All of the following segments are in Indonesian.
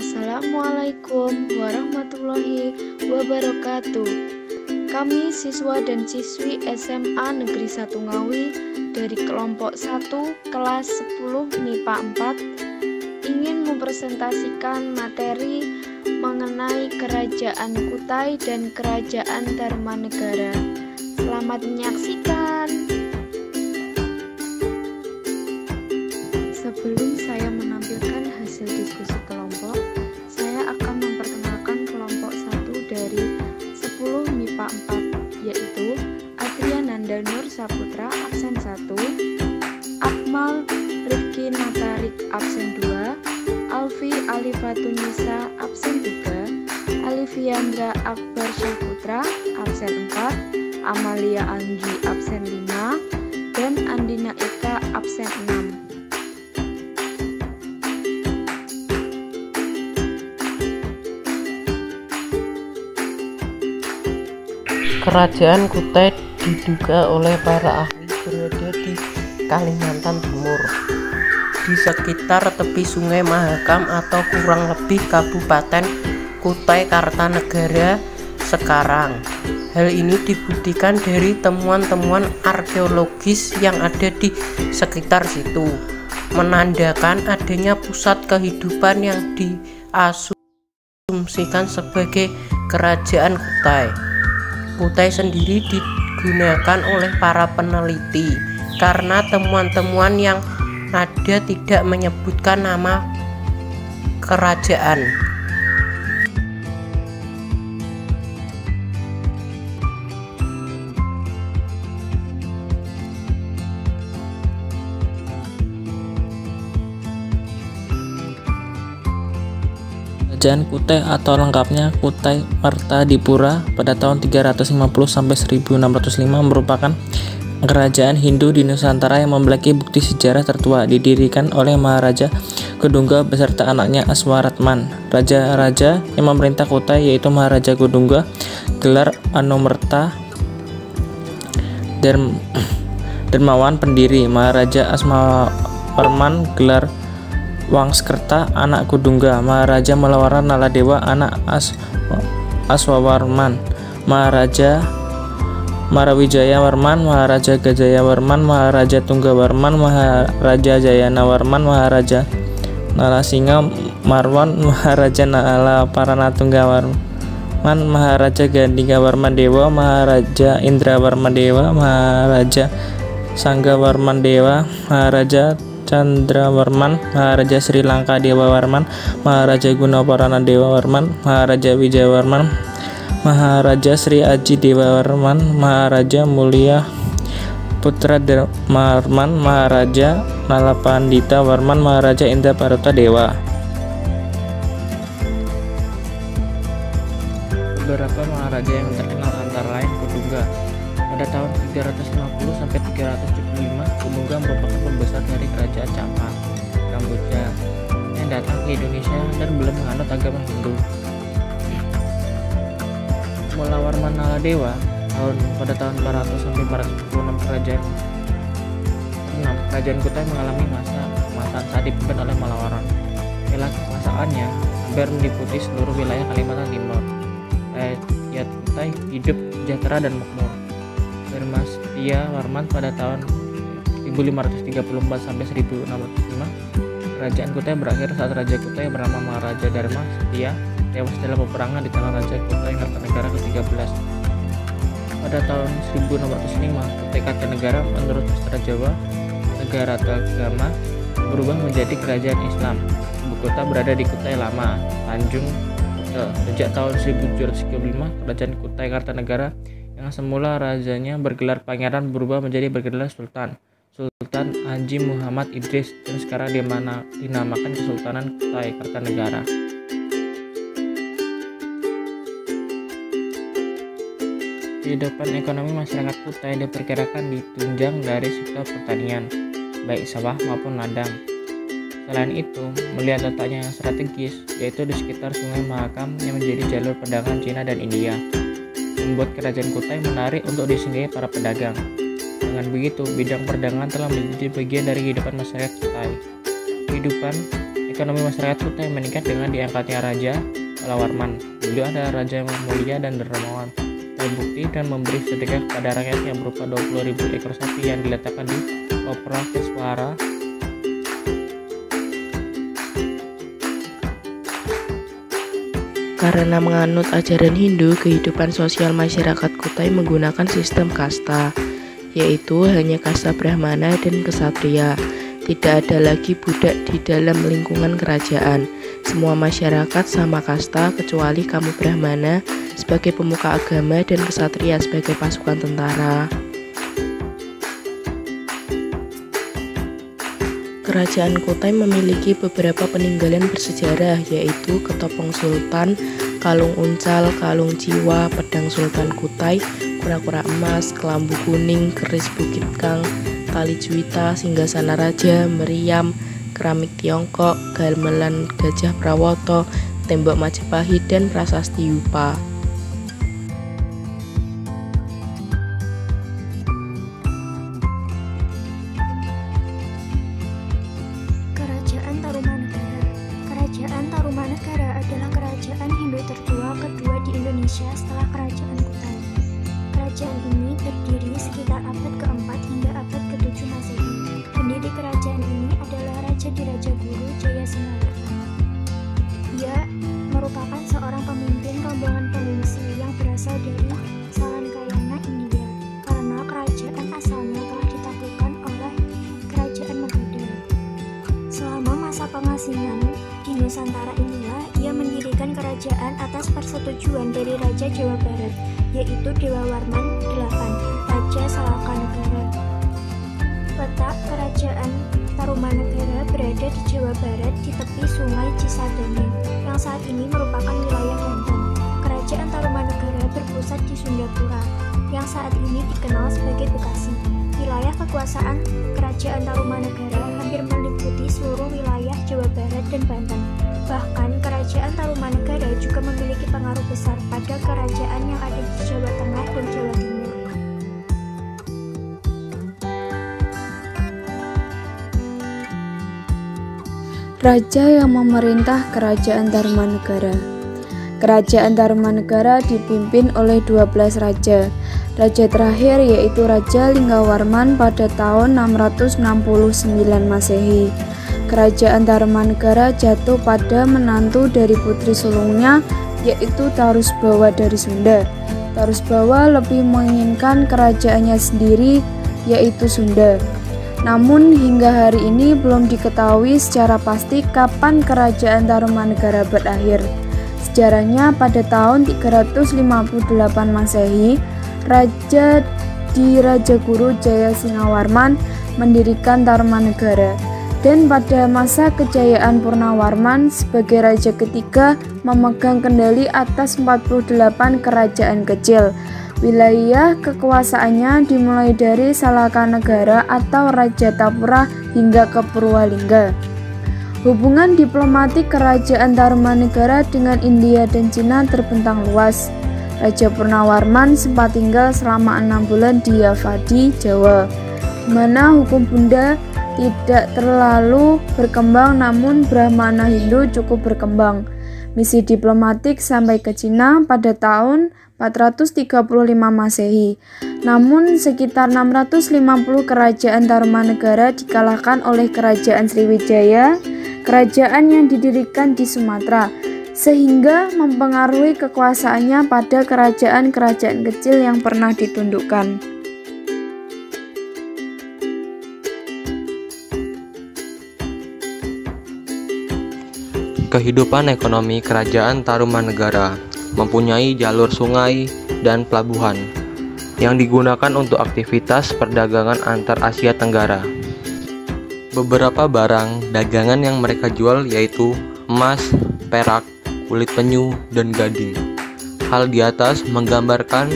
Assalamualaikum warahmatullahi wabarakatuh. Kami siswa dan siswi SMA Negeri 1 Ngawi dari kelompok 1 kelas 10 MIPA 4 ingin mempresentasikan materi mengenai Kerajaan Kutai dan Kerajaan Dharmanegara. Selamat menyaksikan. Sebelum saya menampilkan hasil diskusi kelompok, saya akan memperkenalkan kelompok 1 dari 10 MIPA 4, yaitu Adriananda Nur Saputra absen 1, Akmal Rifki Natarik absen 2, Alfi Alifatunisa absen 3, Alifiandra Akbar Syaputra absen 4, Amalia Anggi absen 5, dan Andina Ika absen 6. Kerajaan Kutai diduga oleh para ahli berada di Kalimantan Timur, di sekitar tepi Sungai Mahakam atau kurang lebih Kabupaten Kutai Kartanegara sekarang. Hal ini dibuktikan dari temuan-temuan arkeologis yang ada di sekitar situ, menandakan adanya pusat kehidupan yang diasumsikan sebagai Kerajaan Kutai. Kutai sendiri digunakan oleh para peneliti karena temuan-temuan yang ada tidak menyebutkan nama kerajaan. Kerajaan Kutai atau lengkapnya Kutai Martadipura pada tahun 350 sampai 1605 merupakan kerajaan Hindu di Nusantara yang memiliki bukti sejarah tertua, didirikan oleh Maharaja Kedungga beserta anaknya Aswaratman. Raja-raja yang memerintah Kutai yaitu Maharaja Kedungga gelar Anomerta Dermawan pendiri, Maharaja Aswawarman gelar Wangskerta anak Kudungga, Maharaja Malawaran Naladewa anak Aswawarman, Maharaja Marawijaya Warman, Maharaja Gajaya Warman, Maharaja Tunggawarman, Maharaja Jayana Warman, Maharaja Nalasinga Marwan, Maharaja Nalaparana Tunggawarman, Maharaja Gandhika Warman Dewa, Maharaja Indra Warman Dewa, Maharaja Sangga Warman Dewa, Maharaja Chandrawarman, Maharaja Sri Lanka Dewa Warman, Maharaja Gunaparana Dewa Warman, Maharaja Wijayawarman, Maharaja Sri Aji Dewa Warman, Maharaja Mulia Putra Warman, Maharaja Nalapandita Warman, Maharaja Indra Paruta Dewa. Beberapa maharaja yang terkenal antara lain Kudungga. Pada tahun 350 sampai 375, Kudungga merupakan pembesar dari Kerajaan Champa, Kamboja, yang datang ke Indonesia dan belum menganut agama Hindu. Malawarman Naladewa pada tahun 400 sampai 426 Kerajaan Kutai mengalami masa keemasan saat dipimpin oleh Malawaran. Era kekuasaannya hampir meliputi seluruh wilayah Kalimantan Timur. Rakyat Kutai hidup sejahtera dan makmur. Darmastia Warman pada tahun 1534 sampai 1605, Kerajaan Kutai berakhir saat Raja Kutai bernama Maharaja Dharma Setia tewas dalam peperangan di tangan Raja Kutai Kartanegara ke-13. Pada tahun 1605, Kutai Kartanegara menurut sastra Jawa, negara agama, berubah menjadi kerajaan Islam. Ibu kota berada di Kutai Lama, Tanjung Kuta. Sejak tahun 1735, Kerajaan Kutai Kartanegara yang semula rajanya bergelar pangeran berubah menjadi bergelar sultan, Sultan Haji Muhammad Idris, dan sekarang dinamakan Kesultanan Kutai Kartanegara. Kehidupan ekonomi masyarakat Kutai diperkirakan ditunjang dari sektor pertanian, baik sawah maupun ladang. Selain itu, melihat letaknya yang strategis, yaitu di sekitar Sungai Mahakam yang menjadi jalur perdagangan Cina dan India, membuat Kerajaan Kutai menarik untuk disinggahi para pedagang. Dengan begitu, bidang perdagangan telah menjadi bagian dari kehidupan masyarakat Kutai. Kehidupan ekonomi masyarakat Kutai meningkat dengan diangkatnya Raja Malawarman. Beliau adalah raja yang mulia dan dermawan, terbukti dan memberi sedekah kepada rakyat yang berupa 20.000 ekor sapi yang diletakkan di Opera Keswara. Karena menganut ajaran Hindu, kehidupan sosial masyarakat Kutai menggunakan sistem kasta, yaitu hanya kasta Brahmana dan Ksatria. Tidak ada lagi budak di dalam lingkungan kerajaan. Semua masyarakat sama kasta kecuali kamu Brahmana sebagai pemuka agama dan Ksatria sebagai pasukan tentara. Kerajaan Kutai memiliki beberapa peninggalan bersejarah, yaitu Ketopong Sultan, Kalung Uncal, Kalung Jiwa, Pedang Sultan Kutai, Kura-kura Emas, Kelambu Kuning, Keris Bukit Kang, Tali Juwita, Singgasana Raja, Meriam, Keramik Tiongkok, Gamelan Gajah Prawoto, Tembok Majapahit, dan Prasasti Yupa. Kerajaan Tarumanegara. Kerajaan Tarumanegara adalah kerajaan Hindu tertua kedua di Indonesia setelah Kerajaan Kutai. Kerajaan ini berdiri sekitar abad ke-4 hingga abad ke-7 Masehi. Pendiri kerajaan ini adalah Raja Dirajaguru Jaya Singhawarman. Ia merupakan seorang pemimpin rombongan pengungsi yang berasal dari Salankayana, India, karena kerajaan asalnya telah ditaklukkan oleh Kerajaan Magadha. Selama masa pengasingan di Nusantara inilah ia mendirikan kerajaan atas persetujuan dari Raja Jawa Barat, yaitu Dewa Warman VIII, Raja Salakanegara. Letak kerajaan Tarumanegara berada di Jawa Barat di tepi Sungai Cisadane, yang saat ini merupakan wilayah Banten. Kerajaan Tarumanegara berpusat di Sundapura, yang saat ini dikenal sebagai Bekasi. Wilayah kekuasaan Kerajaan Tarumanegara hampir meliputi seluruh wilayah Jawa Barat dan Banten. Bahkan Kerajaan Tarumanegara juga memiliki pengaruh besar pada kerajaan yang ada di Jawa Tengah dan Jawa Timur. Raja yang memerintah Kerajaan Tarumanegara. Kerajaan Tarumanegara dipimpin oleh 12 raja. Raja terakhir yaitu Raja Linggawarman pada tahun 669 Masehi. Kerajaan Tarumanegara jatuh pada menantu dari putri sulungnya, yaitu Tarusbawa dari Sunda. Tarusbawa lebih menginginkan kerajaannya sendiri, yaitu Sunda. Namun hingga hari ini belum diketahui secara pasti kapan Kerajaan Tarumanegara berakhir. Sejarahnya pada tahun 358 Masehi, Raja Dirajaguru Jaya Singhawarman mendirikan Tarumanegara, dan pada masa kejayaan Purnawarman sebagai raja ketiga memegang kendali atas 48 kerajaan kecil. Wilayah kekuasaannya dimulai dari Salakanegara atau Rajatapura hingga ke Purwalingga. Hubungan diplomatik Kerajaan Tarumanegara dengan India dan Cina terbentang luas. Raja Purnawarman sempat tinggal selama 6 bulan di Yavadi, Jawa, di mana hukum Bunda tidak terlalu berkembang, namun Brahmana Hindu cukup berkembang. Misi diplomatik sampai ke Cina pada tahun 435 Masehi. Namun sekitar 650 kerajaan Tarumanegara dikalahkan oleh Kerajaan Sriwijaya, kerajaan yang didirikan di Sumatera, sehingga mempengaruhi kekuasaannya pada kerajaan-kerajaan kecil yang pernah ditundukkan. Kehidupan ekonomi Kerajaan Tarumanegara mempunyai jalur sungai dan pelabuhan yang digunakan untuk aktivitas perdagangan antar Asia Tenggara. Beberapa barang dagangan yang mereka jual yaitu emas, perak, kulit penyu, dan gading. Hal di atas menggambarkan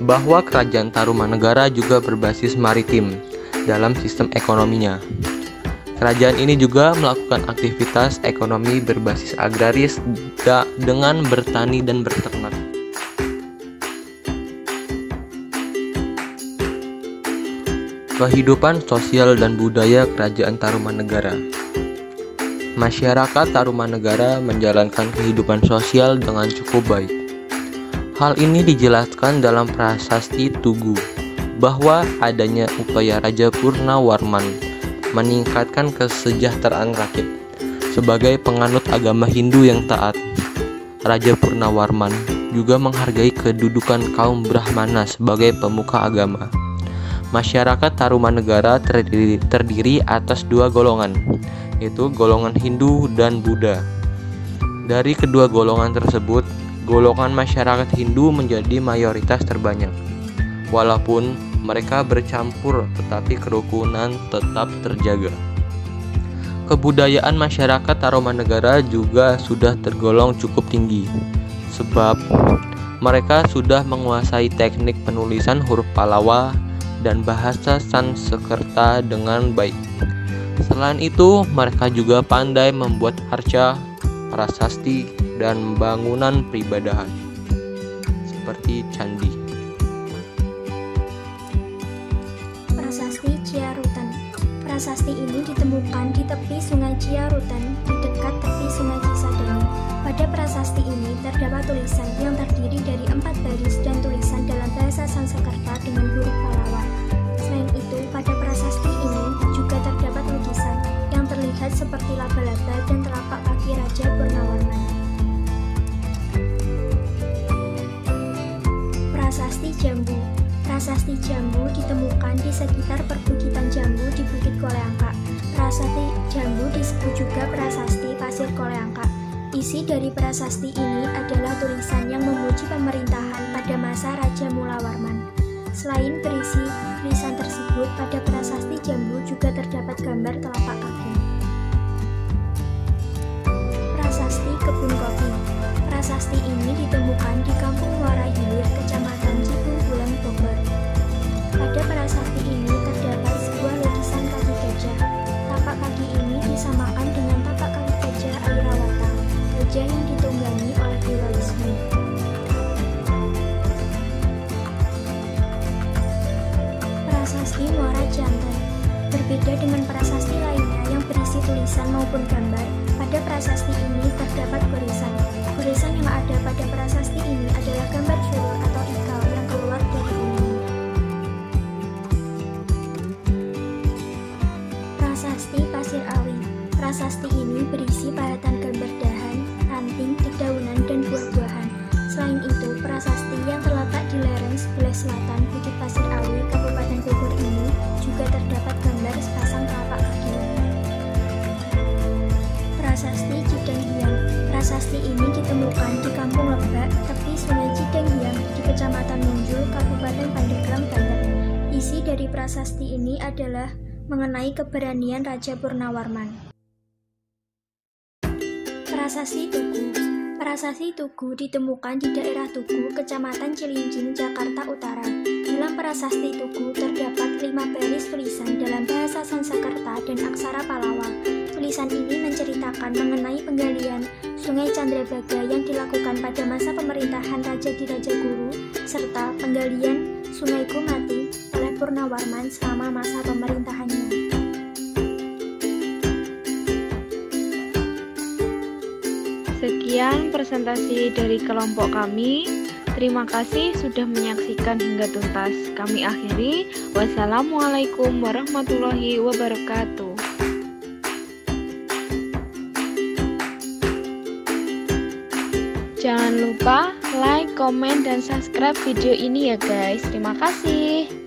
bahwa Kerajaan Tarumanegara juga berbasis maritim dalam sistem ekonominya. Kerajaan ini juga melakukan aktivitas ekonomi berbasis agraris dengan bertani dan berternak. Kehidupan sosial dan budaya Kerajaan Tarumanegara. masyarakat Tarumanegara menjalankan kehidupan sosial dengan cukup baik. Hal ini dijelaskan dalam prasasti Tugu, bahwa adanya upaya Raja Purnawarman meningkatkan kesejahteraan rakyat. Sebagai penganut agama Hindu yang taat, Raja Purnawarman juga menghargai kedudukan kaum Brahmana sebagai pemuka agama. Masyarakat Tarumanegara terdiri atas dua golongan, yaitu golongan Hindu dan Buddha. Dari kedua golongan tersebut, golongan masyarakat Hindu menjadi mayoritas terbanyak. Walaupun mereka bercampur, tetapi kerukunan tetap terjaga. Kebudayaan masyarakat Tarumanegara juga sudah tergolong cukup tinggi, sebab mereka sudah menguasai teknik penulisan huruf Pallawa dan bahasa Sanskerta dengan baik. Selain itu, mereka juga pandai membuat arca, prasasti, dan bangunan peribadahan seperti candi. Prasasti Ciarutan. Prasasti ini ditemukan di tepi Sungai Ciarutan, di dekat tepi Sungai Cisadane. Pada prasasti ini terdapat tulisan yang terdiri dari 4 baris dan tulisan dalam bahasa Sanskerta dengan huruf Pallawa. Selain itu, pada prasasti ini juga terdapat lukisan yang terlihat seperti laba-laba dan telapak kaki Raja Purnawarman. Prasasti Jambu. Prasasti Jambu ditemukan di sekitar perbukitan Jambu di Bukit Koleangka. Prasasti Jambu disebut juga Prasasti Pasir Koleangka. Isi dari prasasti ini adalah tulisan yang memuji pemerintahan pada masa Raja Mulawarman. Selain berisi tulisan tersebut, pada prasasti Jambu juga terdapat gambar telapak kaki. Prasasti Kebun Kopi. Prasasti ini ditemukan di Kampung Muara Hilir, Kecamatan Cibungbulan, Bogor. Pada prasasti ini terdapat sebuah lukisan kaki gajah. Tapak kaki ini disamakan dengan tapak kaki gajah Airawata, gajah yang ditunggangi oleh Dewa Wisnu. Prasasti Muara Jantan. Berbeda dengan prasasti lainnya yang berisi tulisan maupun gambar, pada prasasti ini terdapat gorisan. Gorisan yang ada pada prasasti ini adalah gambar curur atau ikal yang keluar dari bumi. Prasasti Pasir Awi. Prasasti ini berisi pahatan gambar dahan, ranting, dedaunan, dan buah-buahan. Selain itu, prasasti yang terletak di lereng sebelah selatan Bukit Pasir Awi, Kabupaten Bogor ini juga terdapat gambar sepasang telapak kaki. Prasasti Cidenghyang. Prasasti ini ditemukan di Kampung Lebak, tepi Sungai Cidenghyang, di Kecamatan Munjul, Kabupaten Pandeglang, Banten. Isi dari prasasti ini adalah mengenai keberanian Raja Purnawarman. Prasasti Tugu. Prasasti Tugu ditemukan di daerah Tugu, Kecamatan Cilincing, Jakarta Utara. Dalam prasasti Tugu terdapat 5 baris tulisan dalam bahasa Sanskerta dan aksara Pallawa. Tulisan ini menceritakan mengenai penggalian Sungai Candrabaga yang dilakukan pada masa pemerintahan Raja Dirajaguru, serta penggalian Sungai Gumati oleh Purnawarman selama masa pemerintahannya. Sekian presentasi dari kelompok kami. Terima kasih sudah menyaksikan hingga tuntas. Kami akhiri. Wassalamualaikum warahmatullahi wabarakatuh. Jangan lupa like, komen, dan subscribe video ini ya guys. Terima kasih.